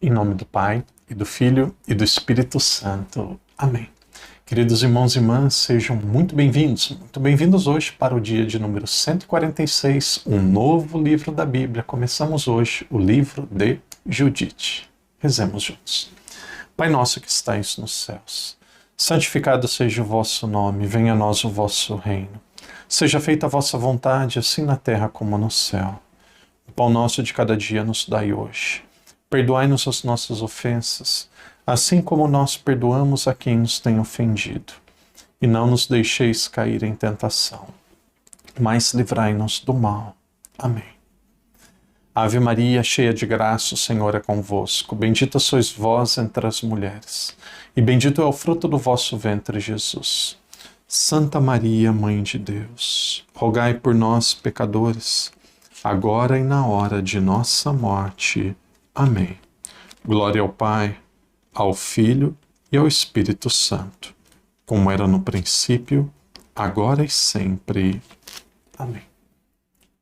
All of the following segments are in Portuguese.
Em nome do Pai, e do Filho, e do Espírito Santo. Amém. Queridos irmãos e irmãs, sejam muito bem-vindos hoje para o dia de número 146, um novo livro da Bíblia. Começamos hoje o livro de Judite. Rezemos juntos. Pai nosso que estais nos céus, santificado seja o vosso nome, venha a nós o vosso reino. Seja feita a vossa vontade, assim na terra como no céu. O pão nosso de cada dia nos dai hoje. Perdoai-nos as nossas ofensas, assim como nós perdoamos a quem nos tem ofendido. E não nos deixeis cair em tentação, mas livrai-nos do mal. Amém. Ave Maria, cheia de graça, o Senhor é convosco. Bendita sois vós entre as mulheres, e bendito é o fruto do vosso ventre, Jesus. Santa Maria, Mãe de Deus, rogai por nós, pecadores, agora e na hora de nossa morte. Amém. Glória ao Pai, ao Filho e ao Espírito Santo, como era no princípio, agora e sempre. Amém.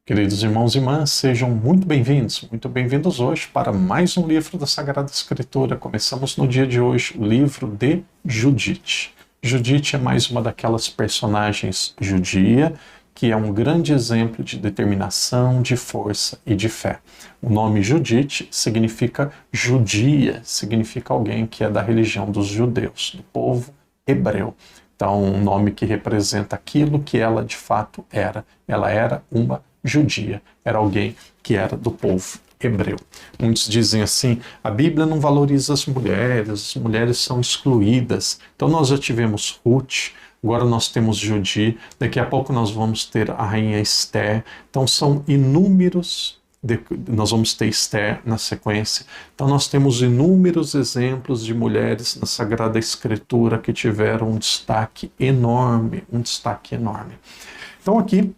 Queridos irmãos e irmãs, sejam muito bem-vindos hoje para mais um livro da Sagrada Escritura. Começamos no dia de hoje o livro de Judite. Judite é mais uma daquelas personagens judia, que é um grande exemplo de determinação, de força e de fé. O nome Judite significa judia, significa alguém que é da religião dos judeus, do povo hebreu. Então, um nome que representa aquilo que ela de fato era. Ela era uma judia, era alguém que era do povo hebreu. Muitos dizem assim, a Bíblia não valoriza as mulheres são excluídas. Então nós já tivemos Ruth, agora nós temos Judi, daqui a pouco nós vamos ter a rainha Esther. Então são inúmeros, nós vamos ter Esther na sequência. Então nós temos inúmeros exemplos de mulheres na Sagrada Escritura que tiveram um destaque enorme, Então aqui,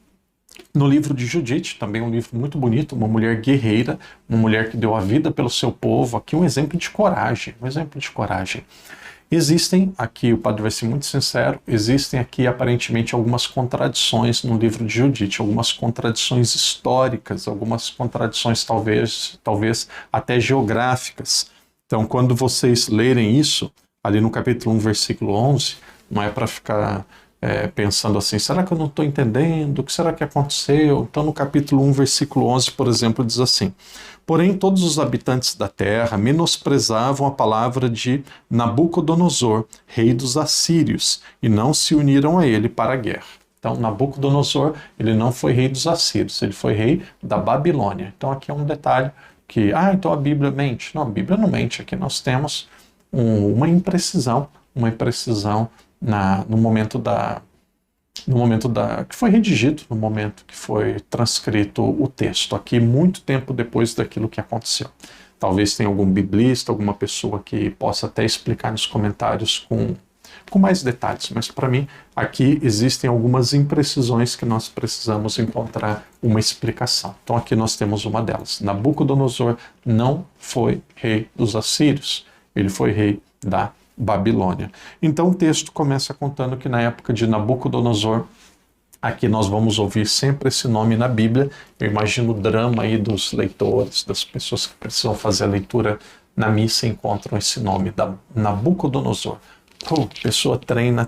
no livro de Judite, também um livro muito bonito, uma mulher guerreira, uma mulher que deu a vida pelo seu povo, aqui um exemplo de coragem, Existem aqui, o padre vai ser muito sincero, existem aqui aparentemente algumas contradições no livro de Judite, algumas contradições históricas, algumas contradições talvez até geográficas. Então quando vocês lerem isso, ali no capítulo 1, versículo 11, não é para ficar pensando assim, será que eu não estou entendendo? O que será que aconteceu? Então no capítulo 1, versículo 11, por exemplo, diz assim, porém todos os habitantes da terra menosprezavam a palavra de Nabucodonosor, rei dos assírios, e não se uniram a ele para a guerra. Então Nabucodonosor, ele não foi rei dos assírios, ele foi rei da Babilônia. Então aqui é um detalhe que, então a Bíblia mente. Não, a Bíblia não mente, aqui nós temos uma imprecisão no momento que foi redigido, no momento que foi transcrito o texto, aqui muito tempo depois daquilo que aconteceu. Talvez tenha algum biblista, alguma pessoa que possa até explicar nos comentários com mais detalhes, mas para mim aqui existem algumas imprecisões que nós precisamos encontrar uma explicação. Então aqui nós temos uma delas. Nabucodonosor não foi rei dos assírios, ele foi rei da Babilônia. Então o texto começa contando que na época de Nabucodonosor, aqui nós vamos ouvir sempre esse nome na Bíblia. Eu imagino o drama aí dos leitores, das pessoas que precisam fazer a leitura na missa, encontram esse nome, da Nabucodonosor. A pessoa treina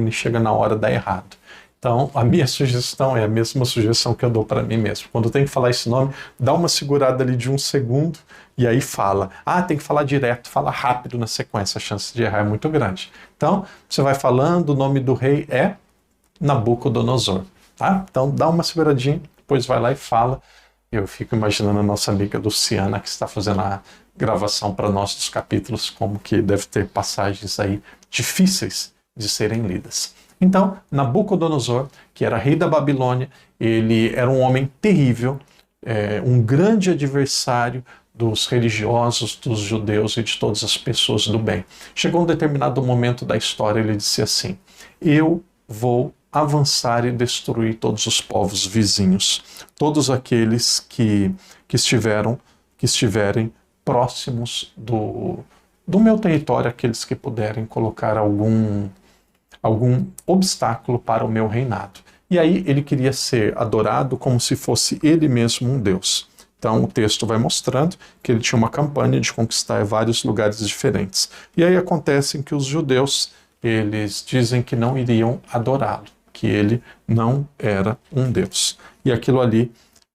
e chega na hora dá errado. Então, a minha sugestão é a mesma sugestão que eu dou para mim mesmo. Quando tem que falar esse nome, dá uma segurada ali de 1 segundo e aí fala. Tem que falar direto, fala rápido na sequência, a chance de errar é muito grande. Então, você vai falando, o nome do rei é Nabucodonosor. Tá? Então, dá uma seguradinha, depois vai lá e fala. Eu fico imaginando a nossa amiga Luciana, que está fazendo a gravação para nós dos capítulos, como que deve ter passagens aí difíceis de serem lidas. Então, Nabucodonosor, que era rei da Babilônia, ele era um homem terrível, um grande adversário dos religiosos, dos judeus e de todas as pessoas do bem. Chegou um determinado momento da história, ele disse assim, eu vou avançar e destruir todos os povos vizinhos, todos aqueles que estiverem próximos do meu território, aqueles que puderem colocar algum obstáculo para o meu reinado. E aí ele queria ser adorado como se fosse ele mesmo um Deus. Então o texto vai mostrando que ele tinha uma campanha de conquistar vários lugares diferentes. E aí acontece que os judeus, eles dizem que não iriam adorá-lo, que ele não era um Deus. E aquilo ali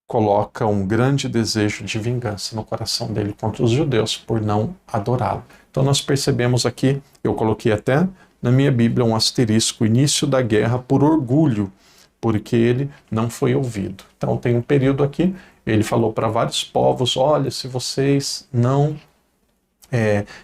coloca um grande desejo de vingança no coração dele contra os judeus por não adorá-lo. Então nós percebemos aqui, eu coloquei até na minha Bíblia um asterisco, início da guerra por orgulho, porque ele não foi ouvido. Então tem um período aqui, ele falou para vários povos, olha, se vocês não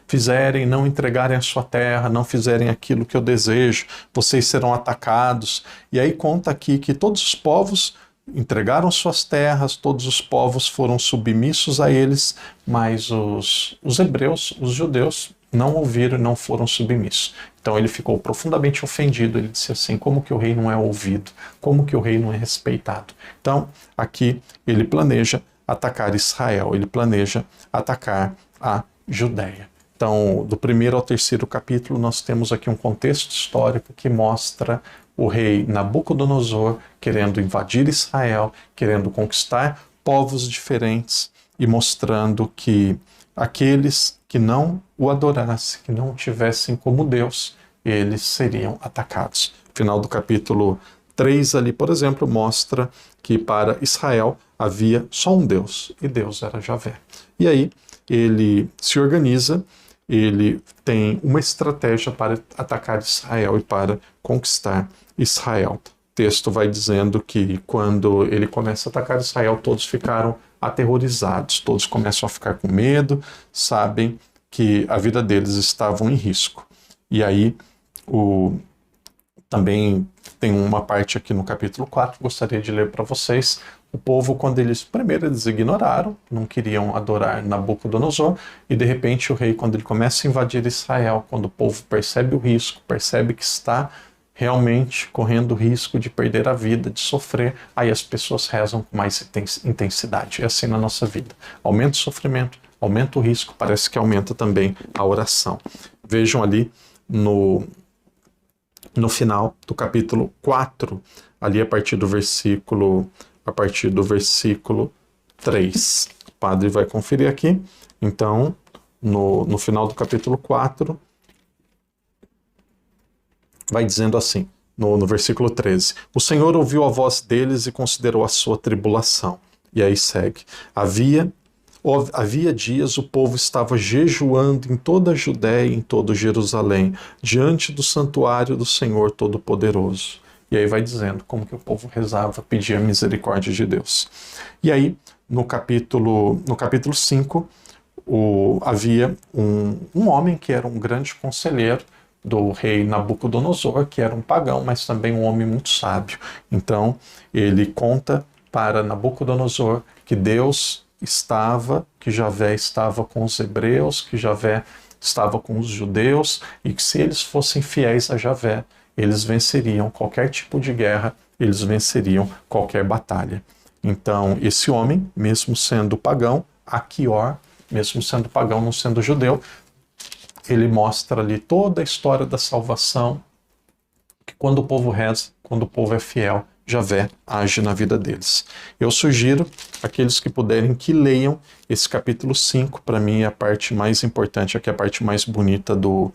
fizerem, não entregarem a sua terra, não fizerem aquilo que eu desejo, vocês serão atacados. E aí conta aqui que todos os povos entregaram suas terras, todos os povos foram submissos a eles, mas os hebreus, os judeus, não ouviram e não foram submissos. Então ele ficou profundamente ofendido, ele disse assim, como que o rei não é ouvido? Como que o rei não é respeitado? Então aqui ele planeja atacar Israel, ele planeja atacar a Judéia. Então, do 1º ao 3º capítulo, nós temos aqui um contexto histórico que mostra o rei Nabucodonosor querendo invadir Israel, querendo conquistar povos diferentes e mostrando que aqueles que não o adorassem, que não o tivessem como Deus, eles seriam atacados. O final do capítulo 3 ali, por exemplo, mostra que para Israel havia só um Deus, e Deus era Javé. E aí ele se organiza, ele tem uma estratégia para atacar Israel e para conquistar Israel. O texto vai dizendo que quando ele começa a atacar Israel, todos ficaram aterrorizados, todos começam a ficar com medo, sabem que a vida deles estava em risco. E aí também tem uma parte aqui no capítulo 4, gostaria de ler para vocês. O povo, quando primeiro eles ignoraram, não queriam adorar Nabucodonosor, e de repente o rei, quando ele começa a invadir Israel, quando o povo percebe o risco, percebe que está realmente correndo o risco de perder a vida, de sofrer, aí as pessoas rezam com mais intensidade. É assim na nossa vida. Aumenta o sofrimento, aumenta o risco, parece que aumenta também a oração. Vejam ali no final do capítulo 4, ali a partir do versículo 3. O padre vai conferir aqui. Então, no final do capítulo 4, vai dizendo assim, no versículo 13. O Senhor ouviu a voz deles e considerou a sua tribulação. E aí segue. Havia dias o povo estava jejuando em toda a Judéia e em todo Jerusalém, diante do santuário do Senhor Todo-Poderoso. E aí vai dizendo como que o povo rezava, pedia a misericórdia de Deus. E aí, no capítulo 5, havia um homem que era um grande conselheiro do rei Nabucodonosor, que era um pagão, mas também um homem muito sábio. Então, ele conta para Nabucodonosor que que Javé estava com os hebreus, que Javé estava com os judeus, e que se eles fossem fiéis a Javé, eles venceriam qualquer tipo de guerra, eles venceriam qualquer batalha. Então, esse homem, mesmo sendo pagão, Aquior, mesmo sendo pagão, não sendo judeu, ele mostra ali toda a história da salvação, que quando o povo reza, quando o povo é fiel, Javé age na vida deles. Eu sugiro aqueles que puderem que leiam esse capítulo 5, para mim é a parte mais importante, aqui é a parte mais bonita do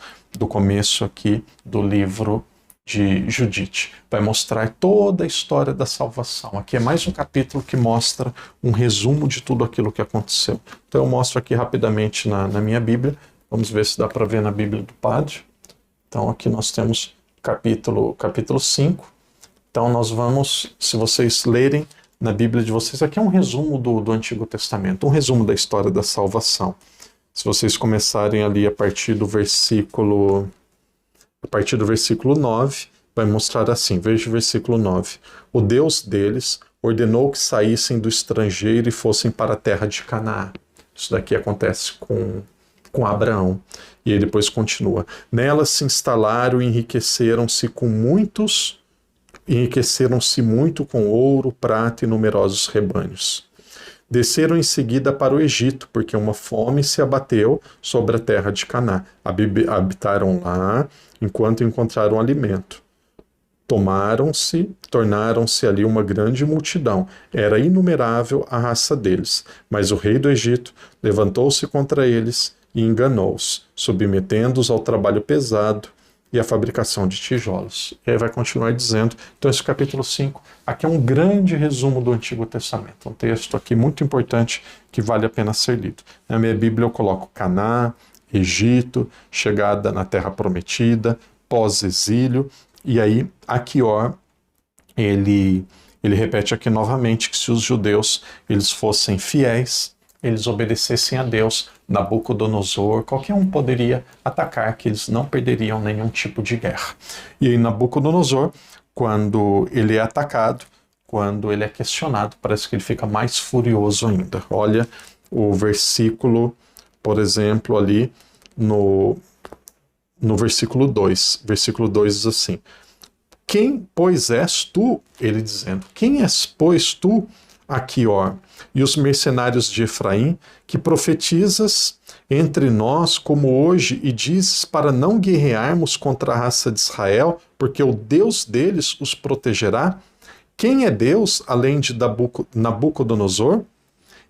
começo aqui do livro de Judite. Vai mostrar toda a história da salvação. Aqui é mais um capítulo que mostra um resumo de tudo aquilo que aconteceu. Então eu mostro aqui rapidamente na minha Bíblia. Vamos ver se dá para ver na Bíblia do Padre. Então aqui nós temos capítulo 5. Então nós vamos, se vocês lerem na Bíblia de vocês, aqui é um resumo do Antigo Testamento, um resumo da história da salvação. Se vocês começarem ali a partir do versículo 9, vai mostrar assim, veja o versículo 9. O Deus deles ordenou que saíssem do estrangeiro e fossem para a terra de Canaã. Isso daqui acontece com Abraão. E ele depois continua. Nela se instalaram e enriqueceram-se muito com ouro, prata e numerosos rebanhos. Desceram em seguida para o Egito, porque uma fome se abateu sobre a terra de Canaã. Habitaram lá enquanto encontraram alimento. tornaram-se ali uma grande multidão. Era inumerável a raça deles. Mas o rei do Egito levantou-se contra eles e enganou-os, submetendo-os ao trabalho pesado e à fabricação de tijolos. E aí vai continuar dizendo, então esse capítulo 5, aqui é um grande resumo do Antigo Testamento, um texto aqui muito importante que vale a pena ser lido. Na minha Bíblia eu coloco Canaã, Egito, chegada na Terra Prometida, pós-exílio, e aí Aquior, ele repete aqui novamente que se os judeus eles fossem fiéis, eles obedecessem a Deus, Nabucodonosor, qualquer um poderia atacar, que eles não perderiam nenhum tipo de guerra. E aí Nabucodonosor, quando ele é atacado, quando ele é questionado, parece que ele fica mais furioso ainda. Olha o versículo, por exemplo, ali no versículo 2. Versículo 2 diz assim: quem, pois, és tu? Ele dizendo, quem és, pois, tu, Aquior, e os mercenários de Efraim, que profetizas entre nós como hoje e dizes para não guerrearmos contra a raça de Israel, porque o Deus deles os protegerá? Quem é Deus além de Nabucodonosor?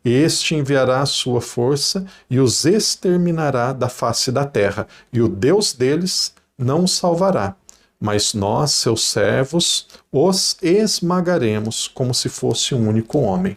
Este enviará a sua força e os exterminará da face da terra, e o Deus deles não os salvará. Mas nós, seus servos, os esmagaremos como se fosse um único homem.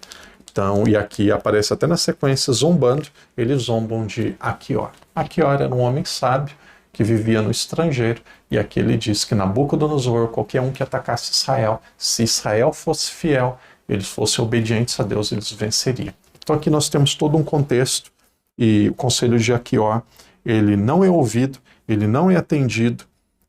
Então, e aqui aparece até na sequência zombando, eles zombam de Aquior. Aquior era um homem sábio que vivia no estrangeiro, e aqui ele diz que Nabucodonosor, qualquer um que atacasse Israel, se Israel fosse fiel, eles fossem obedientes a Deus, eles venceriam. Então aqui nós temos todo um contexto, e o conselho de Aquior, ele não é ouvido, ele não é atendido,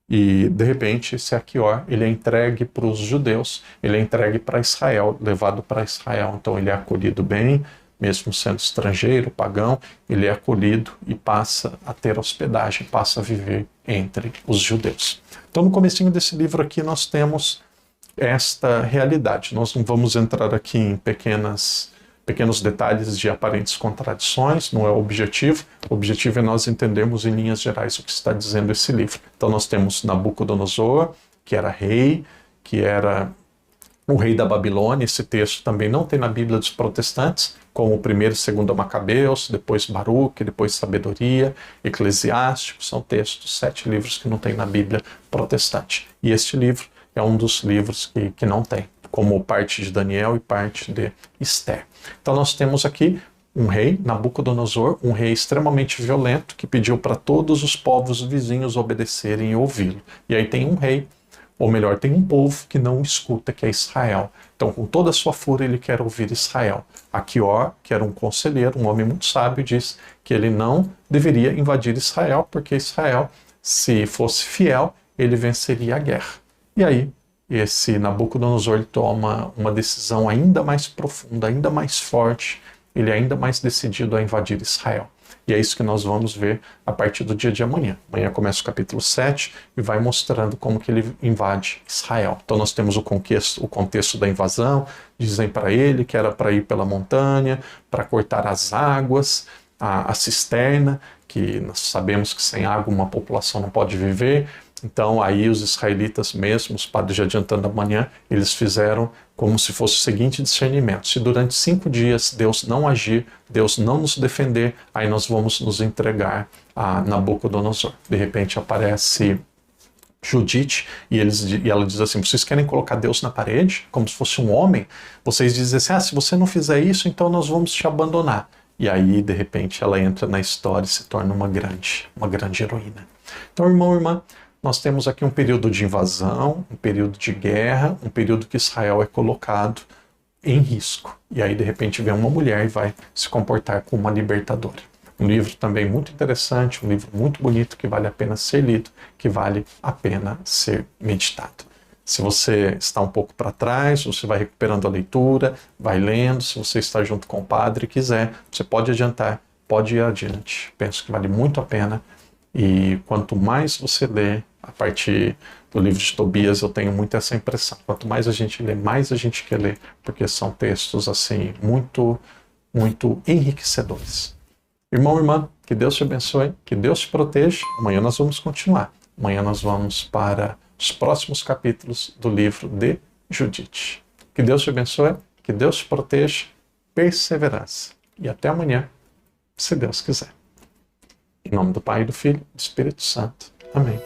e de repente esse Aquior, ele é entregue para os judeus, ele é entregue para Israel, levado para Israel. Então ele é acolhido bem, mesmo sendo estrangeiro, pagão, ele é acolhido e passa a ter hospedagem, passa a viver entre os judeus. Então no comecinho desse livro aqui nós temos esta realidade. Nós não vamos entrar aqui em pequenos detalhes de aparentes contradições, não é o objetivo. O objetivo é nós entendermos em linhas gerais o que está dizendo esse livro. Então nós temos Nabucodonosor, que era rei, que era o rei da Babilônia. Esse texto também não tem na Bíblia dos protestantes, como o 1º e 2º Macabeus, depois Baruque, depois Sabedoria, Eclesiástico. São textos, 7 livros que não tem na Bíblia protestante. E este livro é um dos livros que não tem, como parte de Daniel e parte de Esther. Então nós temos aqui um rei, Nabucodonosor, um rei extremamente violento, que pediu para todos os povos vizinhos obedecerem e ouvi-lo. E aí tem um rei, ou melhor, tem um povo que não escuta, que é Israel. Então com toda a sua fúria ele quer ouvir Israel. Aquior, que era um conselheiro, um homem muito sábio, diz que ele não deveria invadir Israel, porque Israel, se fosse fiel, ele venceria a guerra. E aí esse Nabucodonosor ele toma uma decisão ainda mais profunda, ainda mais forte, ele é ainda mais decidido a invadir Israel. E é isso que nós vamos ver a partir do dia de amanhã. Amanhã começa o capítulo 7 e vai mostrando como que ele invade Israel. Então nós temos o contexto da invasão, dizem para ele que era para ir pela montanha, para cortar as águas, a cisterna, que nós sabemos que sem água uma população não pode viver. Então aí os israelitas mesmo, os padres já adiantando amanhã, eles fizeram como se fosse o seguinte discernimento: se durante 5 dias Deus não agir, Deus não nos defender, aí nós vamos nos entregar a Nabucodonosor. De repente aparece Judite e ela diz assim: vocês querem colocar Deus na parede como se fosse um homem? Vocês dizem assim: se você não fizer isso, então nós vamos te abandonar. E aí de repente ela entra na história e se torna uma grande heroína. Então, irmão e irmã, nós temos aqui um período de invasão, um período de guerra, um período que Israel é colocado em risco. E aí, de repente, vem uma mulher e vai se comportar como uma libertadora. Um livro também muito interessante, um livro muito bonito, que vale a pena ser lido, que vale a pena ser meditado. Se você está um pouco para trás, você vai recuperando a leitura, vai lendo. Se você está junto com o padre e quiser, você pode adiantar, pode ir adiante. Penso que vale muito a pena. E quanto mais você lê, a partir do livro de Tobias, eu tenho muito essa impressão. Quanto mais a gente lê, mais a gente quer ler, porque são textos assim muito enriquecedores. Irmão, irmã, que Deus te abençoe, que Deus te proteja. Amanhã nós vamos continuar. Amanhã nós vamos para os próximos capítulos do livro de Judite. Que Deus te abençoe, que Deus te proteja, perseverança. E até amanhã, se Deus quiser. Em nome do Pai, do Filho e do Espírito Santo. Amém.